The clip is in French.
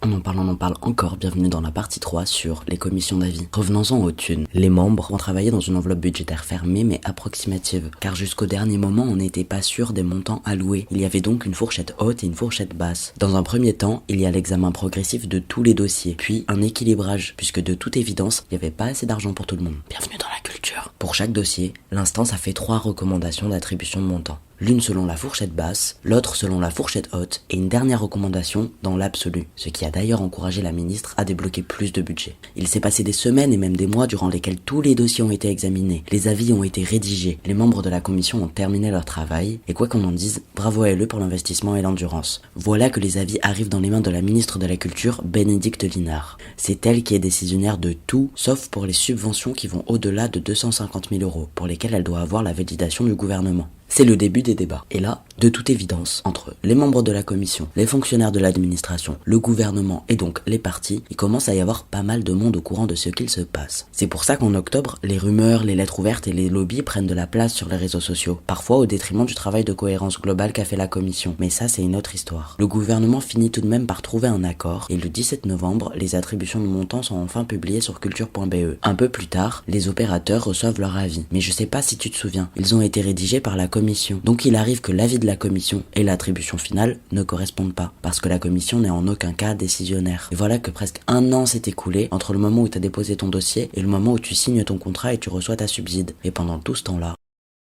On en parle encore, bienvenue dans la partie 3 sur les commissions d'avis. Revenons-en aux thunes. Les membres ont travaillé dans une enveloppe budgétaire fermée mais approximative, car jusqu'au dernier moment on n'était pas sûr des montants alloués. Il y avait donc une fourchette haute et une fourchette basse. Dans un premier temps, il y a l'examen progressif de tous les dossiers, puis un équilibrage, puisque de toute évidence, il n'y avait pas assez d'argent pour tout le monde. Bienvenue dans la culture. Pour chaque dossier, l'instance a fait 3 recommandations d'attribution de montant. L'une selon la fourchette basse, l'autre selon la fourchette haute, et une dernière recommandation dans l'absolu, ce qui a d'ailleurs encouragé la ministre à débloquer plus de budget. Il s'est passé des semaines et même des mois durant lesquels tous les dossiers ont été examinés, les avis ont été rédigés, les membres de la commission ont terminé leur travail, et quoi qu'on en dise, bravo à eux pour l'investissement et l'endurance. Voilà que les avis arrivent dans les mains de la ministre de la Culture, Bénédicte Linard. C'est elle qui est décisionnaire de tout, sauf pour les subventions qui vont au-delà de 250 000 €, pour lesquelles elle doit avoir la validation du gouvernement. C'est le début des débats. Et là, de toute évidence, entre les membres de la commission, les fonctionnaires de l'administration, le gouvernement et donc les partis, il commence à y avoir pas mal de monde au courant de ce qu'il se passe. C'est pour ça qu'en octobre, les rumeurs, les lettres ouvertes et les lobbies prennent de la place sur les réseaux sociaux, parfois au détriment du travail de cohérence globale qu'a fait la commission. Mais ça, c'est une autre histoire. Le gouvernement finit tout de même par trouver un accord, et le 17 novembre, les attributions de montants sont enfin publiées sur culture.be. Un peu plus tard, les opérateurs reçoivent leur avis. Mais je sais pas si tu te souviens, ils ont été rédigés par la commission. Donc il arrive que l'avis de la commission et l'attribution finale ne correspondent pas, parce que la commission n'est en aucun cas décisionnaire. Et voilà que presque un an s'est écoulé entre le moment où tu as déposé ton dossier et le moment où tu signes ton contrat et tu reçois ta subside. Et pendant tout ce temps-là,